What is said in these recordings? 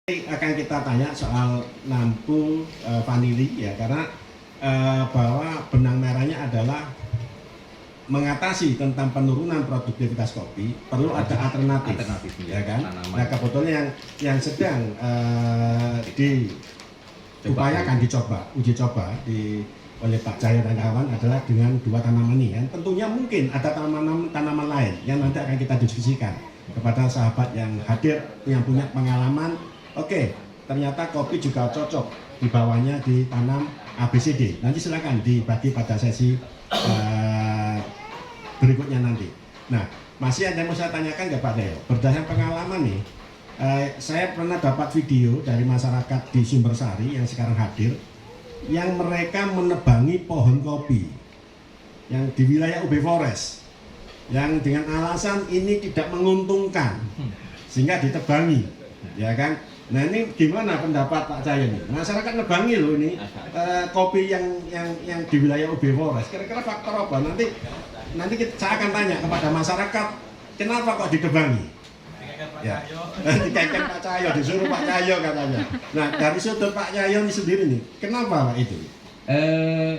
Akan kita tanya soal lampu vanili ya, karena bahwa benang merahnya adalah mengatasi tentang penurunan produktivitas kopi, perlu ada alternatif ya kan. Nah kebetulan yang sedang diupayakan uji coba oleh Pak Cahyo dan kawan adalah dengan dua tanaman ini. Dan tentunya mungkin ada tanaman lain yang nanti akan kita diskusikan kepada sahabat yang hadir yang punya pengalaman. Oke, ternyata kopi juga cocok di bawahnya ditanam ABCD. Nanti silakan dibagi pada sesi berikutnya nanti. Nah, masih ada yang mau saya tanyakan ke Pak Deo. Berdasarkan pengalaman nih, saya pernah dapat video dari masyarakat di Sumbersari yang sekarang hadir, yang mereka menebangi pohon kopi yang di wilayah UB Forest, yang dengan alasan ini tidak menguntungkan, sehingga ditebangi, ya kan? Nah ini gimana pendapat Pak Cahyo nih? Masyarakat nebangi loh ini kopi yang di wilayah UB Forest. Kira-kira faktor apa? Nanti saya akan tanya kepada masyarakat, kenapa kok ditebangi? Ya, dikaikan Pak Cahyo, disuruh Pak Cahyo katanya. Nah dari sudut Pak Cahyo ini sendiri nih, kenapa Pak itu?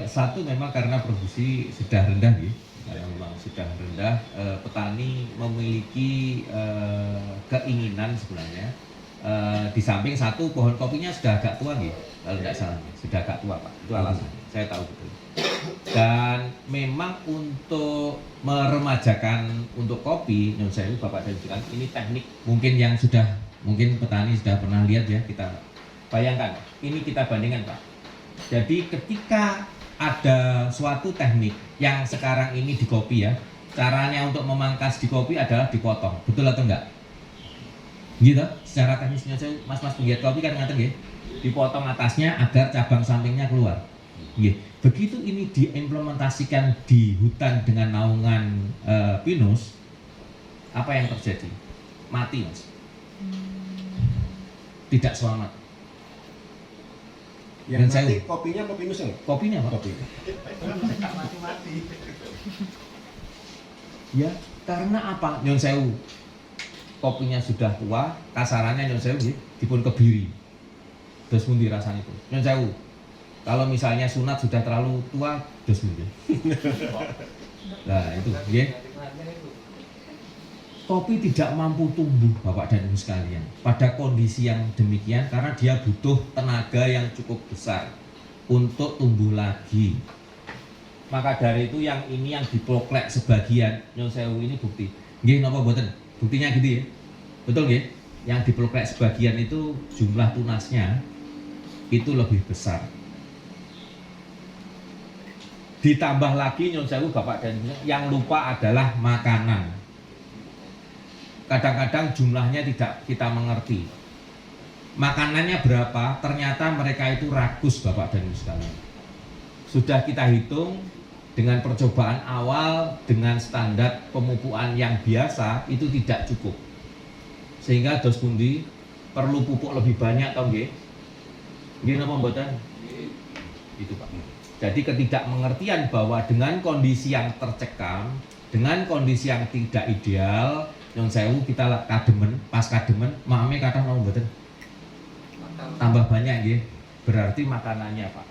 Satu memang karena produksi sudah rendah ya. Karena memang sudah rendah, petani memiliki keinginan sebenarnya. Di samping satu pohon kopinya sudah agak tua nih, kalau tidak salah sudah agak tua Pak, itu alasan saya tahu betul. Dan memang untuk meremajakan untuk kopi, menurut saya Bapak dan Ibu, ini teknik mungkin yang sudah mungkin petani sudah pernah lihat ya, kita bayangkan ini kita bandingkan Pak. Jadi ketika ada suatu teknik yang sekarang ini di kopi ya, caranya untuk memangkas di kopi adalah dipotong, betul atau enggak? Gitu, secara teknisnya saya mas-mas penggiat kopi kan ngatain ya, dipotong atasnya agar cabang sampingnya keluar. Begitu ini diimplementasikan di hutan dengan naungan pinus, apa yang terjadi? Mati mas, tidak selamat. Yang dan mati kopinya apa pinusnya? Kopinya apa? Kopi. Ya, karena apa? Nyon sewu. Kopinya sudah tua, kasarannya nyon sewu dipun kebiri. Terus pun dirasanya itu. Nyon sewu. Kalau misalnya sunat sudah terlalu tua, terus pun. Nah, itu ya. Kopi tidak mampu tumbuh Bapak dan Ibu sekalian pada kondisi yang demikian karena dia butuh tenaga yang cukup besar untuk tumbuh lagi. Maka dari itu yang ini yang diploklek sebagian nyon sewu ini bukti. Nggih napa mboten? Buktinya gitu ya, betul ya? Yang diploklek sebagian itu jumlah tunasnya itu lebih besar. Ditambah lagi nyon sewu Bapak dan Ibu, yang lupa adalah makanan. Kadang-kadang jumlahnya tidak kita mengerti. Makanannya berapa? Ternyata mereka itu ragus Bapak dan Ibu sekalian. Sudah kita hitung. Dengan percobaan awal dengan standar pemupukan yang biasa itu tidak cukup, sehingga dos pundi perlu pupuk lebih banyak atau nggih? Nggih napa mboten? Itu Pak. Jadi ketidakmengertian bahwa dengan kondisi yang tercekam, dengan kondisi yang tidak ideal, nyon sewu kita kademen, pas kademen, mame kata napa mboten? Tambah banyak nggih. Berarti makanannya Pak.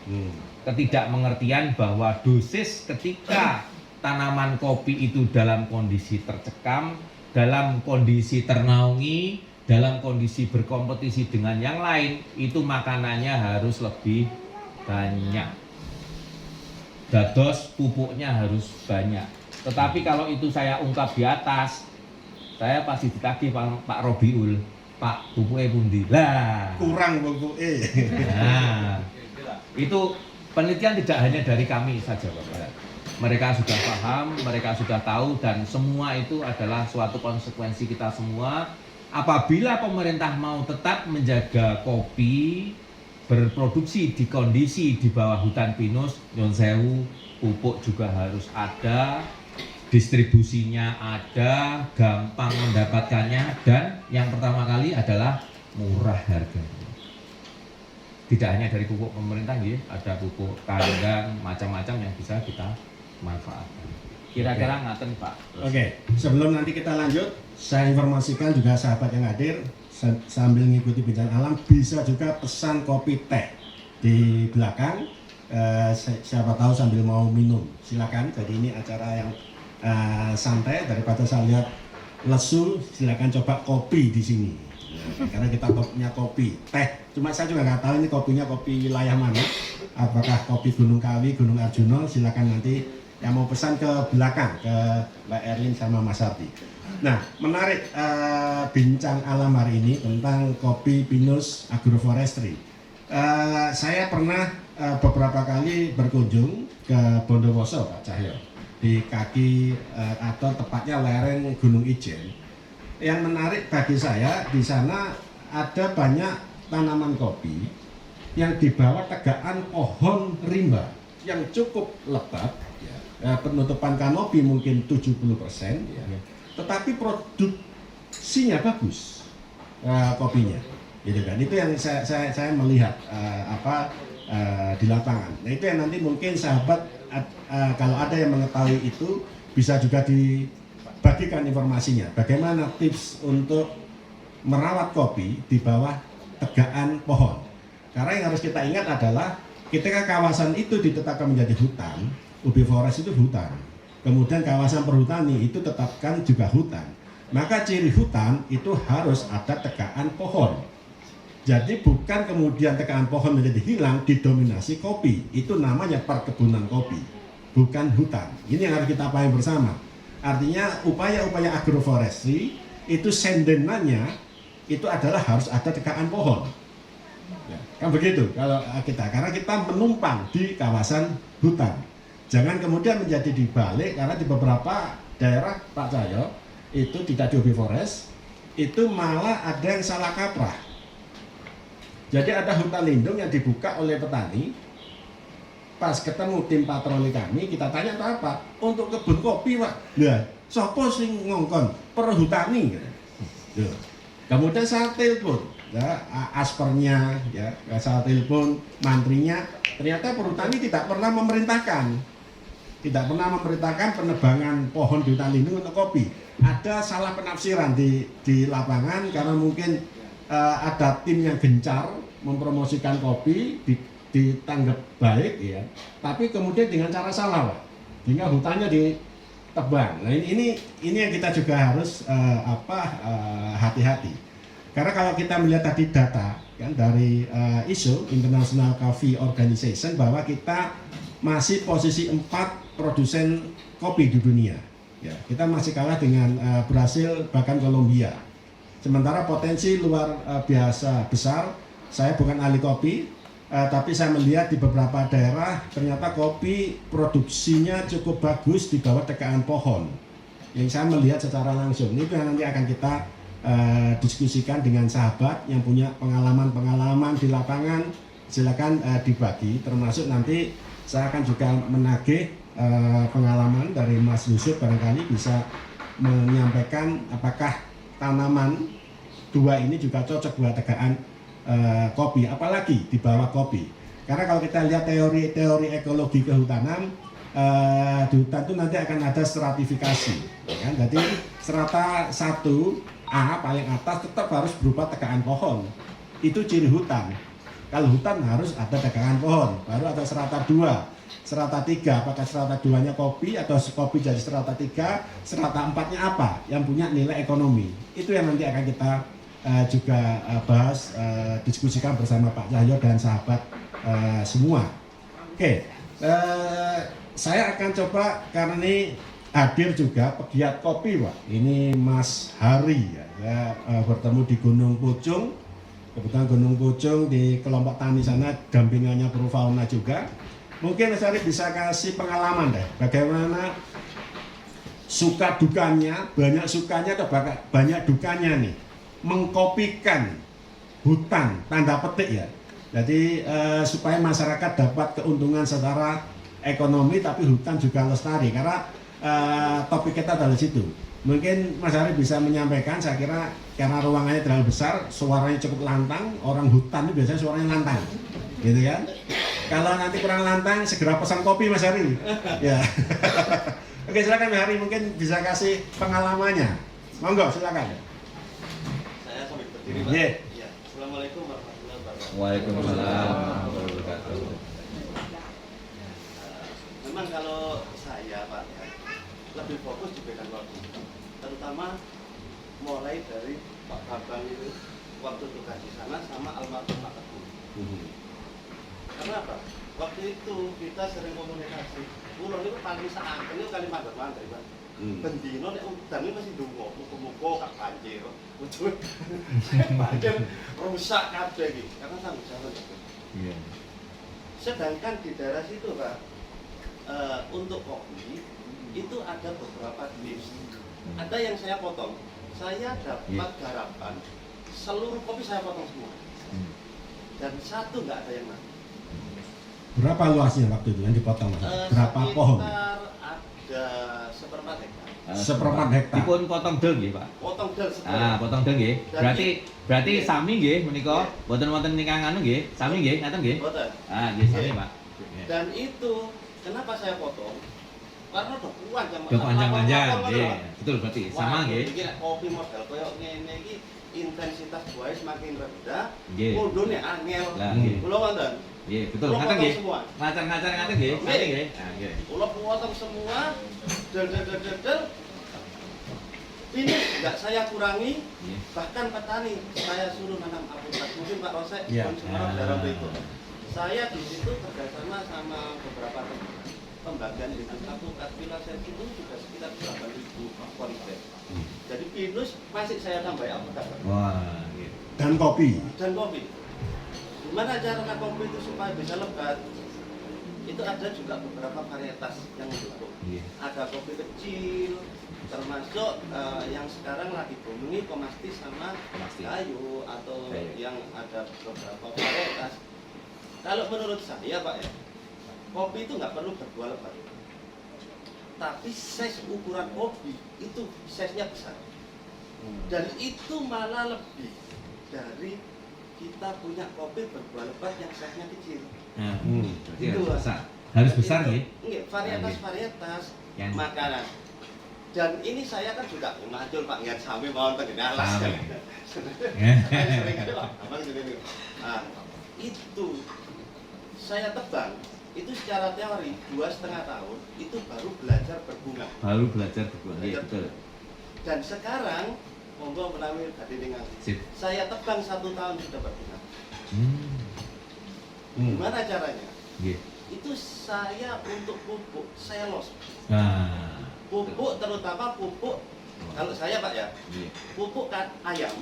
Ketidakmengertian bahwa dosis ketika tanaman kopi itu dalam kondisi tercekam, dalam kondisi ternaungi, dalam kondisi berkompetisi dengan yang lain, itu makanannya harus lebih banyak. Dados pupuknya harus banyak. Tetapi kalau itu saya ungkap di atas, saya pasti ditagih Pak Robiul, Pak pupuknya pundi? Lah, kurang pupuknya. Nah, itu penelitian tidak hanya dari kami saja Bapak. Mereka sudah paham, mereka sudah tahu, dan semua itu adalah suatu konsekuensi kita semua. Apabila pemerintah mau tetap menjaga kopi berproduksi di kondisi di bawah hutan pinus, nyon sewu, pupuk juga harus ada, distribusinya ada, gampang mendapatkannya, dan yang pertama kali adalah murah harganya. Tidak hanya dari pupuk pemerintah ya, ada pupuk kandang macam-macam yang bisa kita manfaatkan. Kira-kira ngaten Pak. Oke, sebelum nanti kita lanjut, saya informasikan juga sahabat yang hadir, sambil mengikuti bincang alam bisa juga pesan kopi teh di belakang. Siapa tahu sambil mau minum silakan. Jadi ini acara yang santai, daripada saya lihat lesu, silakan coba kopi di sini. Karena kita topnya kopi teh, cuma saya juga nggak tahu ini kopinya kopi wilayah mana, apakah kopi Gunung Kawi, Gunung Arjuna. Silakan nanti yang mau pesan ke belakang, ke Mbak Erlin sama Mas Arti. Nah, menarik bincang alam hari ini tentang kopi pinus agroforestry. Saya pernah beberapa kali berkunjung ke Bondowoso, Pak Cahyo, di kaki atau tepatnya lereng Gunung Ijen. Yang menarik bagi saya, di sana ada banyak tanaman kopi yang di bawah tegakan pohon rimba yang cukup lebat, ya. Penutupan kanopi mungkin 70%, ya. Tetapi produksinya bagus, kopinya, gitu kan. Itu yang saya melihat di lapangan. Nah, itu yang nanti mungkin sahabat kalau ada yang mengetahui itu bisa juga dibagikan informasinya. Bagaimana tips untuk merawat kopi di bawah tegakan pohon. Karena yang harus kita ingat adalah ketika kawasan itu ditetapkan menjadi hutan, UB Forest itu hutan. Kemudian kawasan perhutani itu tetapkan juga hutan. Maka ciri hutan itu harus ada tegakan pohon. Jadi bukan kemudian tegakan pohon menjadi hilang didominasi kopi. Itu namanya perkebunan kopi, bukan hutan. Ini yang harus kita pahami bersama. Artinya upaya-upaya agroforestry itu sendenannya itu adalah harus ada tegakan pohon. Ya, kan begitu kalau kita, karena kita menumpang di kawasan hutan. Jangan kemudian menjadi dibalik, karena di beberapa daerah Pak Cahyo itu tidak di UB Forest, itu malah ada yang salah kaprah. Jadi ada hutan lindung yang dibuka oleh petani. Pas ketemu tim patroli kami, kita tanya untuk apa? Untuk kebun kopi, Pak. Lah, sopo sing ngongkon? Perhutani. Gitu. Kemudian saya telepon, ya, aspernya, ya, saya telepon mantrinya. Ternyata perhutani tidak pernah memerintahkan penebangan pohon di hutan lindung untuk kopi. Ada salah penafsiran di lapangan karena mungkin ada tim yang gencar mempromosikan kopi, ditanggap baik, ya, tapi kemudian dengan cara salah, Pak, sehingga hutannya ditebang. Nah, ini yang kita juga harus hati-hati, karena kalau kita melihat tadi data kan dari ISO International Coffee Organization bahwa kita masih posisi 4 produsen kopi di dunia, ya, kita masih kalah dengan Brasil bahkan Kolombia. Sementara potensi luar biasa besar. Saya bukan ahli kopi, tapi saya melihat di beberapa daerah ternyata kopi produksinya cukup bagus di bawah tegakan pohon. Yang saya melihat secara langsung, itu yang nanti akan kita diskusikan dengan sahabat yang punya pengalaman-pengalaman di lapangan. Silakan dibagi, termasuk nanti saya akan juga menagih pengalaman dari Mas Yusuf, barangkali bisa menyampaikan apakah tanaman dua ini juga cocok buat tegakan kopi, apalagi di bawah kopi. Karena kalau kita lihat teori ekologi kehutanan, di hutan itu nanti akan ada stratifikasi, ya kan? Jadi strata 1A paling atas tetap harus berupa tegakan pohon. Itu ciri hutan. Kalau hutan harus ada tegakan pohon. Baru ada strata 2, strata 3, apakah strata 2-nya kopi atau kopi jadi strata 3, strata 4-nya apa yang punya nilai ekonomi. Itu yang nanti akan kita juga bahas, diskusikan bersama Pak Cahyo dan sahabat semua. Oke, saya akan coba, karena ini hadir juga pegiat kopi, Pak. Ini Mas Hari, ya. Saya bertemu di Gunung Pucung. Kebetulan Gunung Pucung di kelompok tani sana, dampingannya Profauna juga. Mungkin Mas Hari bisa kasih pengalaman deh, bagaimana suka dukanya, banyak sukanya atau banyak dukanya nih mengkopikan hutan, tanda petik, ya. Jadi supaya masyarakat dapat keuntungan secara ekonomi tapi hutan juga lestari, karena topik kita adalah situ. Mungkin Mas Ari bisa menyampaikan, saya kira karena ruangannya terlalu besar, suaranya cukup lantang, orang hutan itu biasanya suaranya lantang, gitu kan. Kalau nanti kurang lantang, segera pesan kopi Mas Ari. Ya. Oke, silakan Mas Ari, mungkin bisa kasih pengalamannya. Monggo, silakan. Saya sambil berdiri, Pak. Iya. Iya. Assalamualaikum warahmatullahi wabarakatuh. Waalaikumsalam warahmatullahi wabarakatuh. Memang kalau saya, Pak, ya, lebih fokus di bidang kopi, terutama mulai dari Pak Bambang itu waktu tugas di sana sama almarhum Pak Teguh. Karena apa? Waktu itu kita sering komunikasi. Pulau itu paling seakan itu kali mandor-mandor, Pak. Bendino nek udan iki mesti ndonga, muga-muga gak banjir. Betul. Banjir rusak kabeh iki. Karena tanggung jawab. Iya. Sedangkan di daerah situ, Pak, untuk kopi itu ada beberapa tips. Ada yang saya potong. Saya dapat garapan, seluruh kopi saya potong semua. Dan satu nggak ada yang mati. Berapa luasnya waktu itu yang dipotong? Mas? Berapa pohon? Sekitar ada seperempat hektar. Seperempat hektar. Dipun potong dol nggih, Pak. Potong del Potong dol nggih. Berarti Iya. sami nggih menika, Iya. mboten wonten ingkang anu nggih. Sami nggih, ngaten nggih. Boten. Nggih sami, Iya. Pak. Dan itu kenapa saya potong? Karena udah panjang. Udah panjang-panjang, nggih. Betul berarti. Sama nggih. Iki nek kopi model koyo ngene iki intensitas buahnya semakin rendah, Nggih. mundune angel. Lah nggih. Kula wonten. Nggih, betul. Kula Ngaten potong nggih. semua. Ngacar-ngacar ngaten nggih. Sami Nggih. nggih. Nggih. Kula potong semua. Del. Ini enggak saya kurangi, Nggih. bahkan petani saya suruh nanam alpukat. Mungkin Pak Rosek Iya. pun Semarang daerah itu. Saya di situ kerjasama sama beberapa pembagian bibit alpukat. Bila saya itu sudah sekitar 8.000 konten. Jadi pinus masih saya tambah alpukat. Wah, nggih. Dan kopi. Dan kopi. Gimana cara kopi itu supaya bisa lebat? Itu ada juga beberapa varietas yang bentuk. Nggih. Ada kopi kecil, termasuk yang sekarang lagi booming Komasti sama Komasti. Kayu atau Kayu. yang ada beberapa varietas. Kalau menurut saya, Pak, ya, kopi itu nggak perlu berbuah lebat. Tapi size ukuran kopi itu size-nya besar. Dan itu malah lebih dari kita punya kopi berbuah lebat yang size-nya kecil. Nah, berarti Itu, harus Pak. besar. Harus besar Itu, nggih. nggih, varietas-varietas Yang makanan. Dan ini saya kan juga ngajul Pak Ngiat Sami mau tengene alas. Sami. Sering ada Pak, abang gini. Nah, itu saya tebang itu secara teori 2,5 tahun itu baru belajar berbunga. baru belajar berbuah. Nggih, betul. Dan sekarang monggo menawi badhe ningali. Sip. Saya tebang 1 tahun sudah berbunga. Hmm. Gimana caranya? Nggih. Itu saya untuk pupuk saya los. Nah, Pupuk terutama pupuk kalau saya Pak ya, nggih. pupuk ayam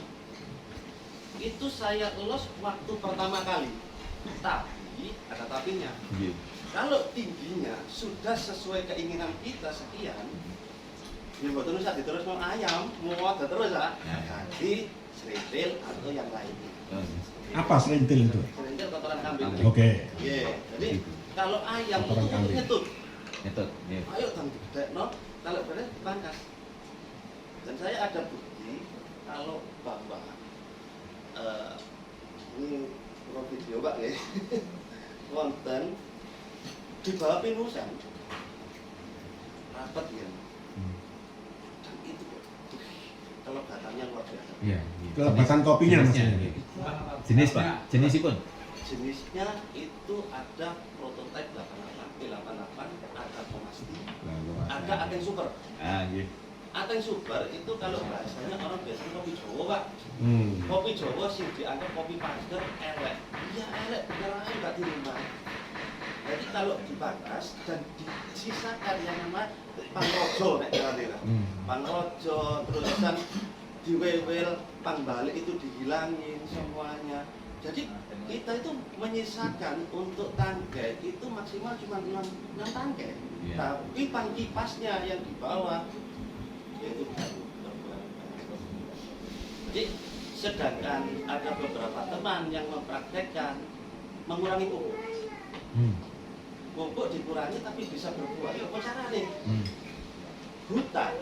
itu saya los waktu pertama kali. Tapi ada tapinya. Nggih. Kalau tingginya sudah sesuai keinginan kita sekian, ya betul usah diterus mau ayam, mau ada terus ya. Jadi serintil atau yang lainnya. Apa serintil itu? Serintil kotoran kambing. Oke. Iya. Jadi kalau ayam itu Kotoran untuk kambing. nyetut. Nyetut, nggih. Ayo tang gede, no. Kalau beres pangkas. Dan saya ada bukti kalau bahwa ini kurang video Pak ya. Wonten di bawah pinusan rapat ya. Dan itu kalau katanya luar biasa. Iya, Kelebatan kopinya jenisnya, maksudnya. nggih. Jenis Pak, jenisipun. Jenisnya itu ada prototipe 88, P88, ada Komasti, ada Ateng Super. Nggih. Ateng Super itu kalau bahasanya orang biasanya kopi Jawa Pak. Kopi Jawa sih dianggap kopi pager elek. Iya elek, beneran nggak dirima. Jadi kalau dipangkas dan disisakan yang namanya pangrojo nek jalan pangrojo terusan diwewel pangbalik itu dihilangin semuanya. Jadi kita itu menyisakan untuk tangkai itu maksimal cuma 6 tangkai. Iya. Tapi pangkipasnya yang di bawah itu baru. Jadi sedangkan ada beberapa teman yang mempraktekkan mengurangi pupuk. Pupuk dikurangi tapi bisa berbuah. Ya apa caranya? Hutan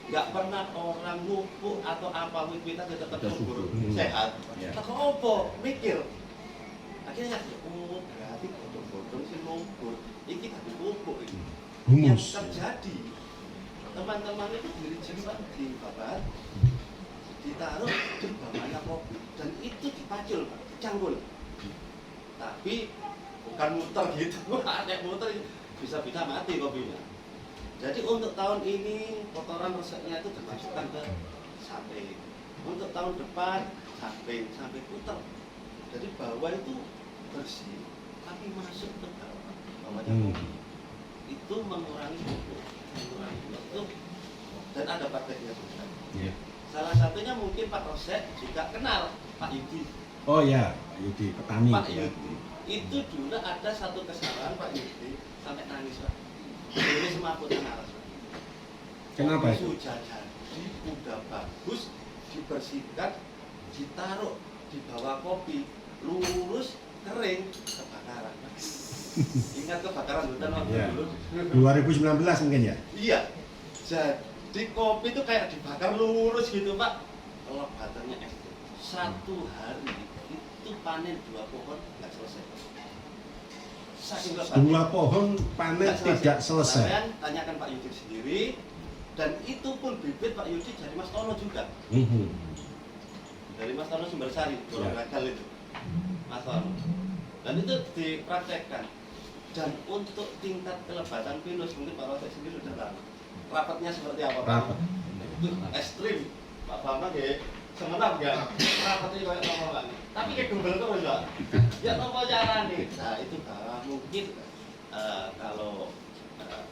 nggak pernah orang pupuk atau apa wit-witan dia tetap subur sehat. Ya. Tak apa mikir. Akhirnya oh berarti bodong-bodong sih lumpur. Iki tadi pupuk ini. Yang Humus. terjadi teman-teman itu diri jiwa di babat ditaruh di bawahnya kopi dan itu dipacul Pak, dicangkul. Tapi bukan muter gitu, ada muter bisa-bisa mati kopinya. Jadi untuk tahun ini kotoran reseknya itu dimasukkan ke samping. Untuk tahun depan samping sampai puter. Jadi bawah itu bersih, tapi masuk ke bawahnya kopi. Itu mengurangi pupuk, itu dan ada prakteknya juga. Ya. Salah satunya mungkin Pak Rosek juga kenal Pak Yudi. Oh ya, Pak Yudi, petani. Pak Ya. Yudi itu dulu ada satu kesalahan Pak Yudi sampai nangis Pak. Ini semaput aras. Kenapa itu? Sudah jadi, udah bagus, dibersihkan, ditaruh di bawah kopi, lurus, kering, kebakaran. Ingat kebakaran hutan waktu Ya. dulu? 2019 mungkin ya? Iya. Jadi kopi itu kayak dibakar lurus gitu Pak. Lebatannya ekstrim. Satu hari itu panen 2 pohon nggak selesai. Saking lebatnya. 2 pohon panen tidak selesai. Kalian tanyakan Pak Yudi sendiri. Dan itu pun bibit Pak Yudi dari Mas Tono juga. Dari Mas Tono Sumbersari, Burung Gagal itu. Mas Tono. Dan itu dipraktekkan. Dan untuk tingkat kelebatan pinus mungkin Pak Rosek sendiri sudah tahu. Rapatnya seperti apa Pak? Rapat. Itu ekstrim. Pak Bambang ya, semenap ya. Rapatnya kayak apa Pak? Tapi kayak gembel terus Pak. Ya apa cara nih? Nah itu mungkin kalau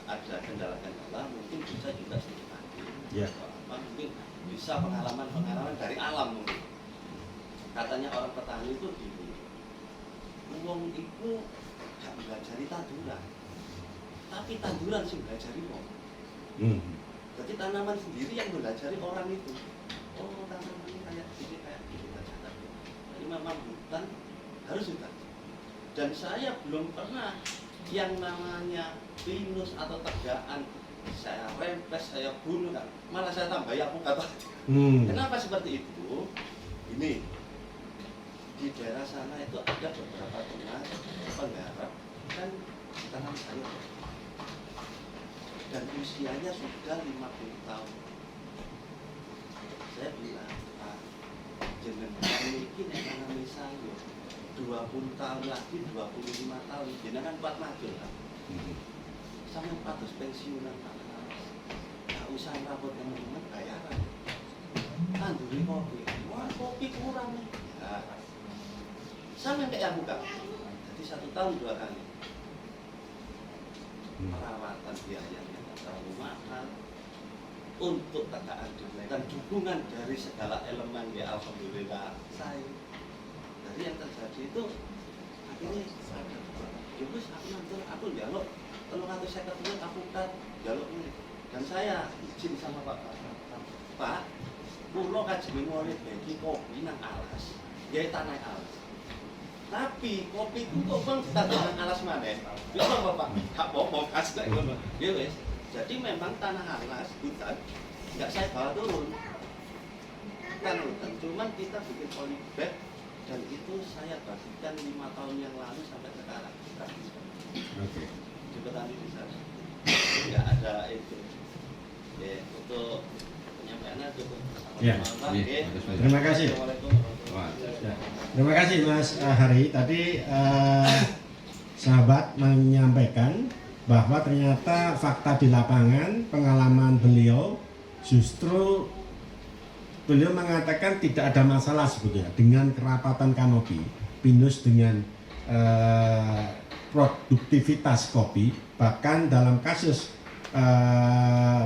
ada kendala-kendala mungkin bisa juga sedikit lagi. Ya. Mungkin bisa pengalaman dari alam mungkin. Katanya orang petani itu gini. Wong itu gak belajari tanduran, tapi tanduran sih belajari wong. Jadi tanaman sendiri yang belajari orang itu. Oh tanaman ini kayak gini belajar. Jadi memang hutan harus hutan. Dan saya belum pernah yang namanya pinus atau tegaan saya rempes, saya bunuh, malah saya tambah aku kata. Kenapa seperti itu? Ini di daerah sana itu ada beberapa tunas penggarap dan tanam sayur dan usianya sudah 50 tahun. Saya bilang, Pak, jenengan ini yang nanami sayur 20 tahun lagi, 25 tahun, jenengan kuat maju kan? Sampai 400 pensiunan Pak. Nggak usah rapot teman-teman bayaran. Tanduri kopi, wah kopi kurang nih. Nah, sama kayak yang buka. Jadi 1 tahun 2 kali. Perawatan biayanya nggak terlalu mahal. Untuk tegaan dimulai dan dukungan dari segala elemen ya alhamdulillah saya. Jadi yang terjadi itu akhirnya sadar. Ya wis aku njaluk 350 triliun aku kan njaluk ini. Dan saya izin sama Pak, kula kajeng mulai bagi kopi nang alas, ya tanah alas. Tapi kopi itu kok bang tanah alas mana? Bisa Bapak, gak apa-apa kasih ngono. Ya wis. Jadi memang tanah alas hutan nggak saya bawa turun. Kan hutan, cuman kita bikin polybag dan itu saya bagikan 5 tahun yang lalu sampai sekarang. Oke. Di petani bisa. Nggak ada itu. Ya, untuk penyampaiannya cukup. Ya. Terima kasih. Ya. Terima kasih Mas Hari. Tadi sahabat menyampaikan bahwa ternyata fakta di lapangan, pengalaman beliau justru beliau mengatakan tidak ada masalah sebetulnya dengan kerapatan kanopi pinus dengan produktivitas kopi. Bahkan dalam kasus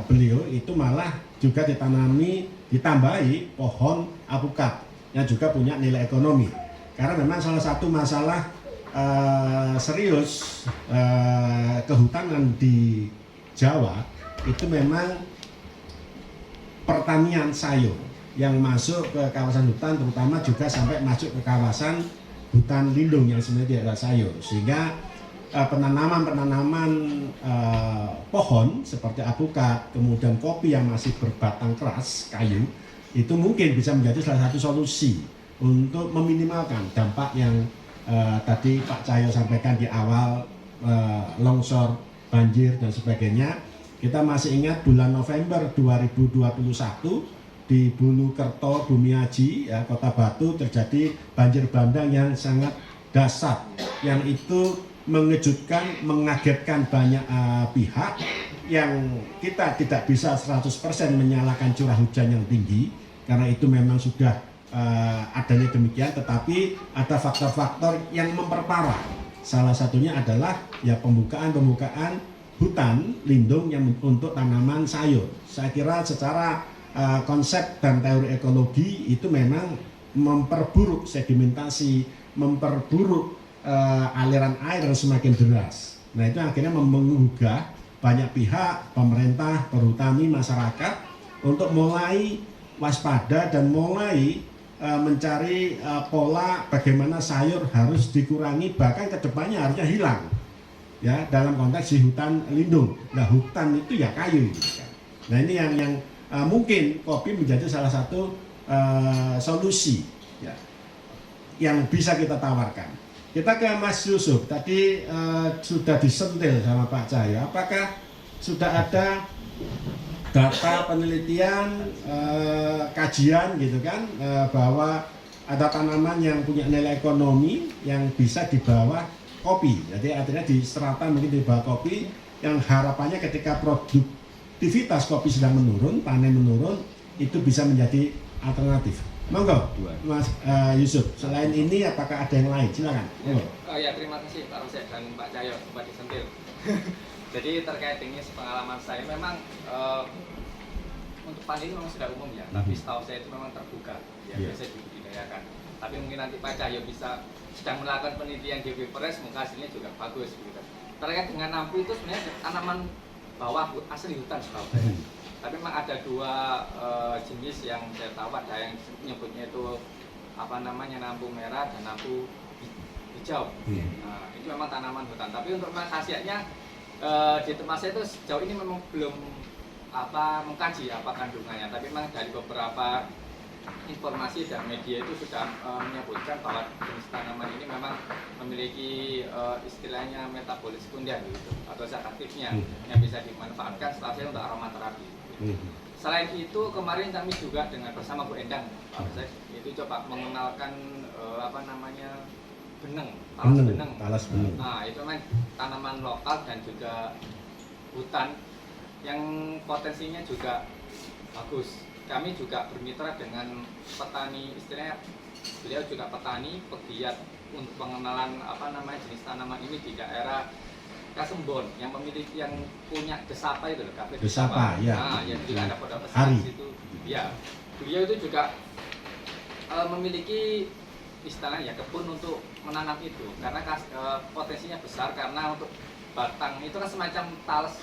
beliau itu malah juga ditambahi pohon apukat yang juga punya nilai ekonomi, karena memang salah satu masalah serius kehutanan di Jawa itu memang pertanian sayur yang masuk ke kawasan hutan, terutama juga sampai masuk ke kawasan hutan lindung yang sebenarnya tidak ada sayur, sehingga penanaman pohon seperti apukat, kemudian kopi yang masih berbatang keras kayu, itu mungkin bisa menjadi salah satu solusi untuk meminimalkan dampak yang tadi Pak Cahyo sampaikan di awal, longsor, banjir dan sebagainya. Kita masih ingat bulan November 2021 di Bulukerto, Bumiaji, ya, Kota Batu terjadi banjir bandang yang sangat dahsyat, yang itu mengejutkan, mengagetkan banyak pihak, yang kita tidak bisa 100% menyalahkan curah hujan yang tinggi karena itu memang sudah adanya demikian, tetapi ada faktor-faktor yang memperparah. Salah satunya adalah ya pembukaan hutan lindung yang untuk tanaman sayur. Saya kira secara konsep dan teori ekologi itu memang memperburuk sedimentasi, memperburuk aliran air yang semakin deras. Nah itu akhirnya menggugah banyak pihak, pemerintah, perhutani, masyarakat untuk mulai waspada dan mulai mencari pola bagaimana sayur harus dikurangi, bahkan kedepannya harusnya hilang. Ya, dalam konteks di hutan lindung. Nah hutan itu ya kayu gitu kan. Nah ini yang mungkin kopi menjadi salah satu solusi ya, yang bisa kita tawarkan. Kita ke Mas Yusuf, tadi sudah disentil sama Pak Cahyo, apakah sudah ada data penelitian, kajian gitu kan, bahwa ada tanaman yang punya nilai ekonomi yang bisa di bawah kopi, jadi artinya di strata mungkin di bawah kopi, yang harapannya ketika produktivitas kopi sedang menurun, panen menurun, itu bisa menjadi alternatif. Monggo, Mas Yusuf. Selain ini, apakah ada yang lain? Silakan. Ya, terima kasih Pak Rosyad dan Pak Cahyo sempat disentil. Jadi terkait ini pengalaman saya memang untuk pandemi memang sudah umum ya, tapi setahu saya itu memang terbuka, ya bisa dibudidayakan. Tapi mungkin nanti Pak Cahyo bisa sedang melakukan penelitian di Wipres, mungkin hasilnya juga bagus gitu. Terkait dengan nampu itu sebenarnya tanaman bawah asli hutan setahu saya. Tapi memang ada dua jenis yang saya tahu, ada yang menyebutnya itu apa namanya nampu merah dan nampu hijau. Nah, itu memang tanaman hutan. Tapi untuk khasiatnya di tempat saya itu sejauh ini memang belum mengkaji apa kandungannya. Tapi memang dari beberapa informasi dan media itu sudah menyebutkan bahwa jenis tanaman ini memang memiliki istilahnya metabolis sekunder gitu, atau zat aktifnya yang bisa dimanfaatkan setelah saya untuk aromaterapi. Selain itu kemarin kami juga dengan bersama Bu Endang, Pak Rosyad, itu coba mengenalkan talas beneng. Nah itu memang tanaman lokal dan juga hutan yang potensinya juga bagus. Kami juga bermitra dengan petani, istilahnya beliau juga petani pegiat untuk pengenalan jenis tanaman ini di daerah Kasembon yang memiliki yang punya Desapa itu loh, kafe Desapa, ya. Nah, yang juga ada pada pesan di situ. Ya, beliau itu juga memiliki istilahnya ya kebun untuk menanam itu karena potensinya besar, karena untuk batang itu kan semacam talas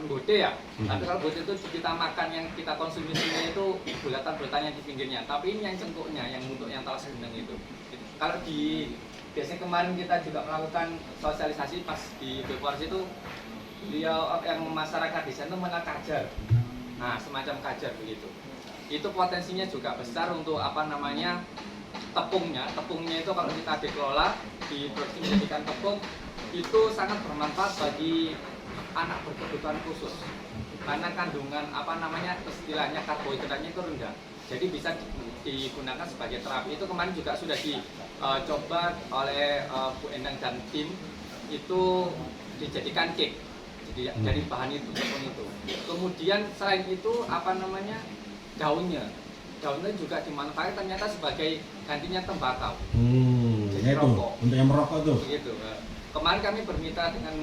bode ya. Tapi kalau bode itu kita makan, yang kita konsumsinya itu bulatan-bulatan yang di pinggirnya. Tapi ini yang cengkoknya, yang untuk yang talas beneng itu. Kalau biasanya kemarin kita juga melakukan sosialisasi pas di Bepors itu, beliau yang masyarakat di sana itu mengenal kajar. Nah, semacam kajar begitu. Itu potensinya juga besar untuk tepungnya. Tepungnya itu kalau kita dikelola, diproduksi menjadikan tepung, itu sangat bermanfaat bagi anak berkebutuhan khusus. Karena kandungan istilahnya karbohidratnya itu rendah. Jadi bisa digunakan sebagai terapi. Itu kemarin juga sudah dicoba oleh Bu Endang dan tim, itu dijadikan cake. Jadi dari bahan itu, tepung itu. Kemudian selain itu daunnya juga dimanfaatkan ternyata sebagai gantinya tembakau. Jadi itu rokok. untuk yang merokok tuh. Gitu. Kemarin kami bermitra dengan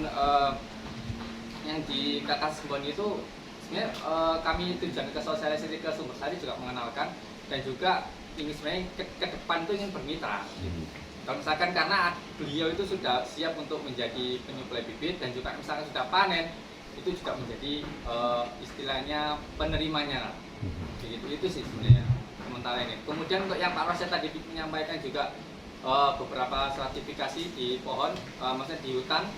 yang di Kasembon itu, sebenarnya kami tujuan ke sosialisasi ke Sumbersari juga mengenalkan, dan juga ini sebenarnya ke depan itu ingin bermitra. Kalau misalkan karena beliau itu sudah siap untuk menjadi penyuplai bibit, dan juga misalkan sudah panen, itu juga menjadi istilahnya penerimanya. Itu sih sebenarnya sementara ini. Kemudian untuk yang Pak Rosyad tadi menyampaikan juga beberapa sertifikasi di pohon, maksudnya di hutan,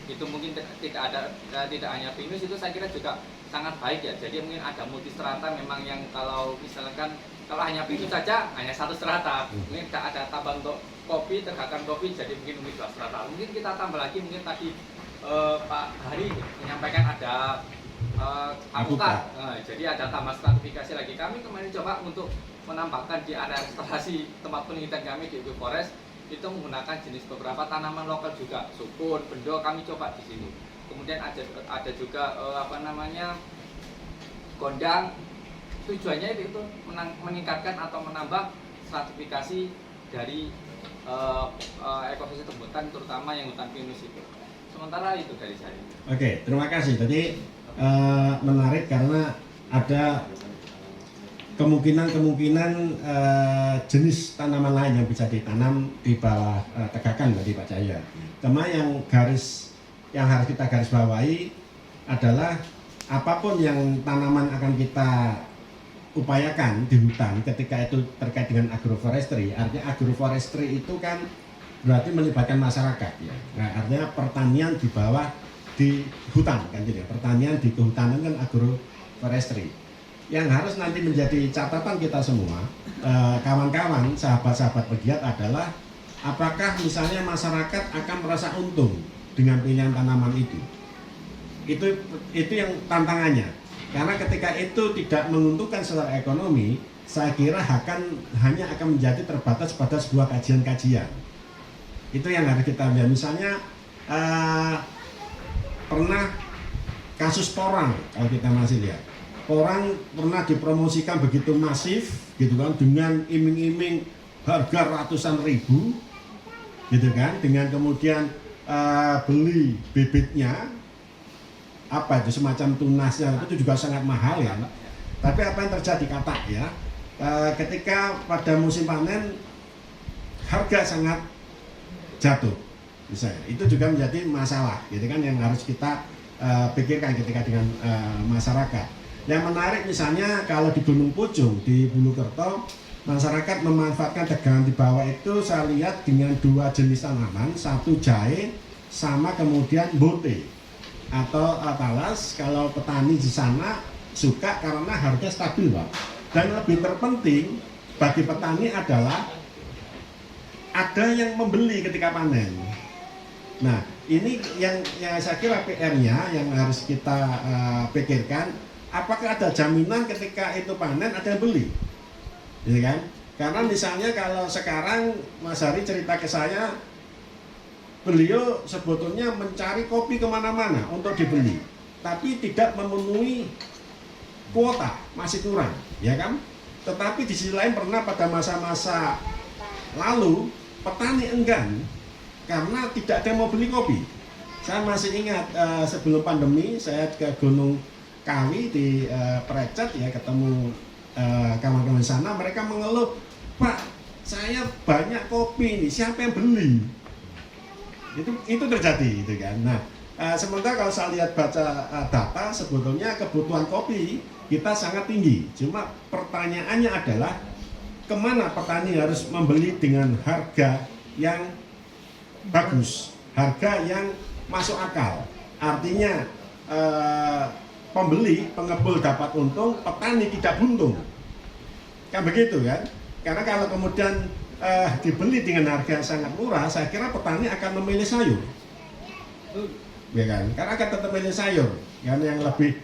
itu mungkin tidak hanya pinus, itu saya kira juga sangat baik ya. Jadi mungkin ada multistrata memang, yang kalau misalkan kalau hanya pinus saja hanya satu strata, mungkin tidak ada tambah untuk kopi, terkadang kopi jadi mungkin 2 strata. Mungkin kita tambah lagi, mungkin tadi Pak Hari menyampaikan ada alpukat. Jadi ada tambah stratifikasi lagi. Kami kemarin coba untuk menambahkan di area restorasi tempat penelitian kami di UB Forest itu menggunakan jenis beberapa tanaman lokal juga, sukun, bendo kami coba di sini. Kemudian ada juga gondang. Tujuannya itu meningkatkan atau menambah stratifikasi dari ekosistem hutan, terutama yang hutan pinus itu. Sementara itu dari saya. Oke, terima kasih. Tadi menarik karena ada kemungkinan jenis tanaman lain yang bisa ditanam di bawah tegakan tadi Pak Cahyo. Cuma yang harus kita garis bawahi adalah apapun yang tanaman akan kita upayakan di hutan ketika itu terkait dengan agroforestry, artinya agroforestry itu kan berarti melibatkan masyarakat ya. Nah, artinya pertanian di bawah di hutan kan gitu ya. Pertanian di kehutanan kan agroforestry. Yang harus nanti menjadi catatan kita semua, kawan-kawan, sahabat-sahabat pegiat adalah apakah misalnya masyarakat akan merasa untung dengan pilihan tanaman itu. Itu yang tantangannya. Karena ketika itu tidak menguntungkan secara ekonomi, saya kira hanya akan menjadi terbatas pada sebuah kajian-kajian. Itu yang harus kita lihat. Misalnya pernah kasus porang, kalau kita masih lihat, porang pernah dipromosikan begitu masif, gitu kan, dengan iming-iming harga ratusan ribu, gitu kan, dengan kemudian beli bibitnya. Apa itu semacam tunasnya itu juga sangat mahal ya. Tapi apa yang terjadi katak ya, ketika pada musim panen harga sangat jatuh, misalnya itu juga menjadi masalah, gitu kan, yang harus kita pikirkan ketika dengan masyarakat. Yang menarik misalnya kalau di Gunung Pucung di Bulukerto, masyarakat memanfaatkan tegangan di bawah itu saya lihat dengan dua jenis tanaman, satu jahe sama kemudian bote atau talas. Kalau petani di sana suka karena harga stabil Pak. Dan lebih terpenting bagi petani adalah ada yang membeli ketika panen. Nah ini yang saya kira PR-nya yang harus kita pikirkan, apakah ada jaminan ketika itu panen ada yang beli, ya kan? Karena misalnya kalau sekarang Mas Hari cerita ke saya, beliau sebetulnya mencari kopi kemana-mana untuk dibeli, tapi tidak memenuhi kuota, masih kurang, ya kan? Tetapi di sisi lain pernah pada masa-masa lalu petani enggan karena tidak ada yang mau beli kopi. Saya masih ingat sebelum pandemi saya ke Gunung Kawi di Precet ya, ketemu kawan-kawan sana, mereka mengeluh, Pak, saya banyak kopi ini, siapa yang beli? Itu terjadi gitu kan. Nah, sementara kalau saya lihat baca data, sebetulnya kebutuhan kopi kita sangat tinggi. Cuma pertanyaannya adalah kemana petani harus membeli dengan harga yang bagus, harga yang masuk akal. Artinya pengepul dapat untung, petani tidak buntung. Kan begitu kan? Karena kalau kemudian dibeli dengan harga yang sangat murah, saya kira petani akan memilih sayur, ya kan? Karena akan tetap memilih sayur, kan, yang lebih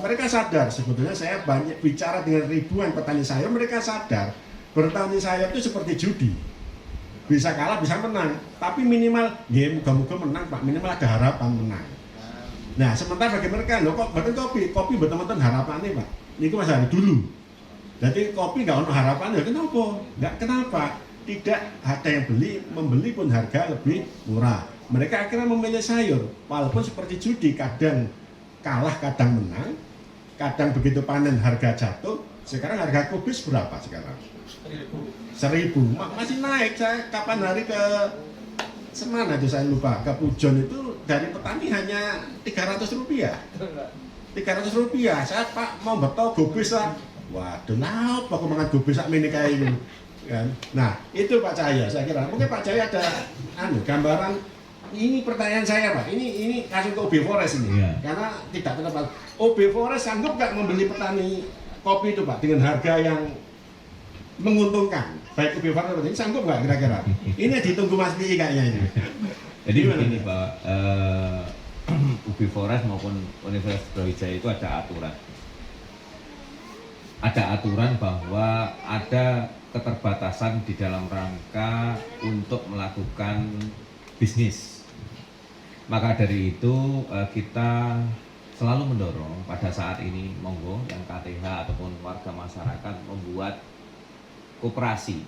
mereka sadar. Sebetulnya saya banyak bicara dengan ribuan petani sayur, mereka sadar bertani sayur itu seperti judi, bisa kalah bisa menang, tapi minimal ya moga-moga menang Pak, minimal ada harapan menang. Nah sementara bagi mereka, loh kok betul kopi betul-betul harapannya Pak, ini Mas Hari dulu. Jadi kopi nggak ada harapan ya kenapa? Nggak kenapa? Tidak ada yang membeli pun harga lebih murah. Mereka akhirnya memilih sayur, walaupun seperti judi, kadang kalah, kadang menang, kadang begitu panen harga jatuh. Sekarang harga kubis berapa sekarang? 1.000. Masih naik. Saya kapan hari ke semana itu saya lupa, ke Pujon itu dari petani hanya 300 rupiah. 300 rupiah. Saya Pak mau betul kubis lah. Waduh, kenapa aku makan gubis sak mini kayak ini? Kan? Nah, itu Pak Cahyo, saya kira. Mungkin Pak Cahyo ada gambaran. Ini pertanyaan saya Pak. Ini kasus ke UB Forest ini. Yeah. Karena tidak tepat. UB Forest sanggup nggak membeli petani kopi itu Pak dengan harga yang menguntungkan? Baik UB Forest ini sanggup nggak kira-kira? Ini ditunggu Mas Pi kayaknya ini. Jadi begini Pak. UB Forest maupun Universitas Brawijaya itu ada aturan. Ada aturan bahwa ada keterbatasan di dalam rangka untuk melakukan bisnis. Maka dari itu kita selalu mendorong pada saat ini monggo yang KTH ataupun warga masyarakat membuat koperasi.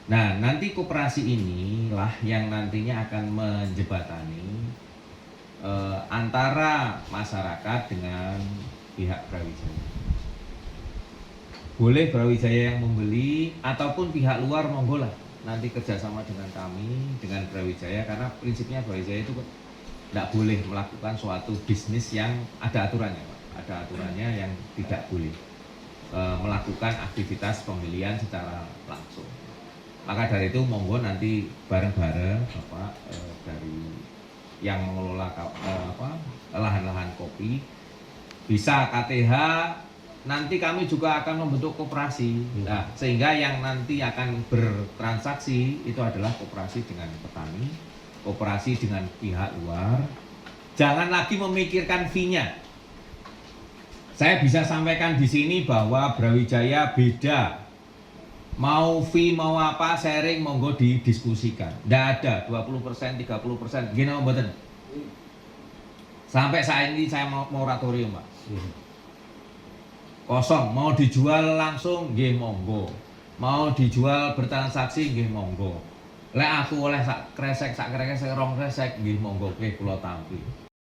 Nah, nanti koperasi inilah yang nantinya akan menjembatani antara masyarakat dengan pihak Brawijaya. Boleh Brawijaya yang membeli ataupun pihak luar monggo lah nanti kerjasama dengan kami, dengan Brawijaya, karena prinsipnya Brawijaya itu tidak boleh melakukan suatu bisnis yang ada aturannya, Pak. Ada aturannya yang tidak boleh melakukan aktivitas pembelian secara langsung. Maka dari itu monggo nanti bareng-bareng Bapak dari yang mengelola lahan-lahan kopi bisa KTH, nanti kami juga akan membentuk koperasi. Nah, sehingga yang nanti akan bertransaksi itu adalah koperasi dengan petani, koperasi dengan pihak luar. Jangan lagi memikirkan fee-nya. Saya bisa sampaikan di sini bahwa Brawijaya beda. Mau fee, mau apa, sharing, monggo didiskusikan. Tidak ada 20%, 30%, gini mboten. Sampai saat ini saya mau moratorium, Pak. Kosong, mau dijual langsung, nggih monggo. Mau dijual bertransaksi, nggih monggo. Lek aku oleh sak kresek, rong kresek, nggih monggo, nggih kula tampi.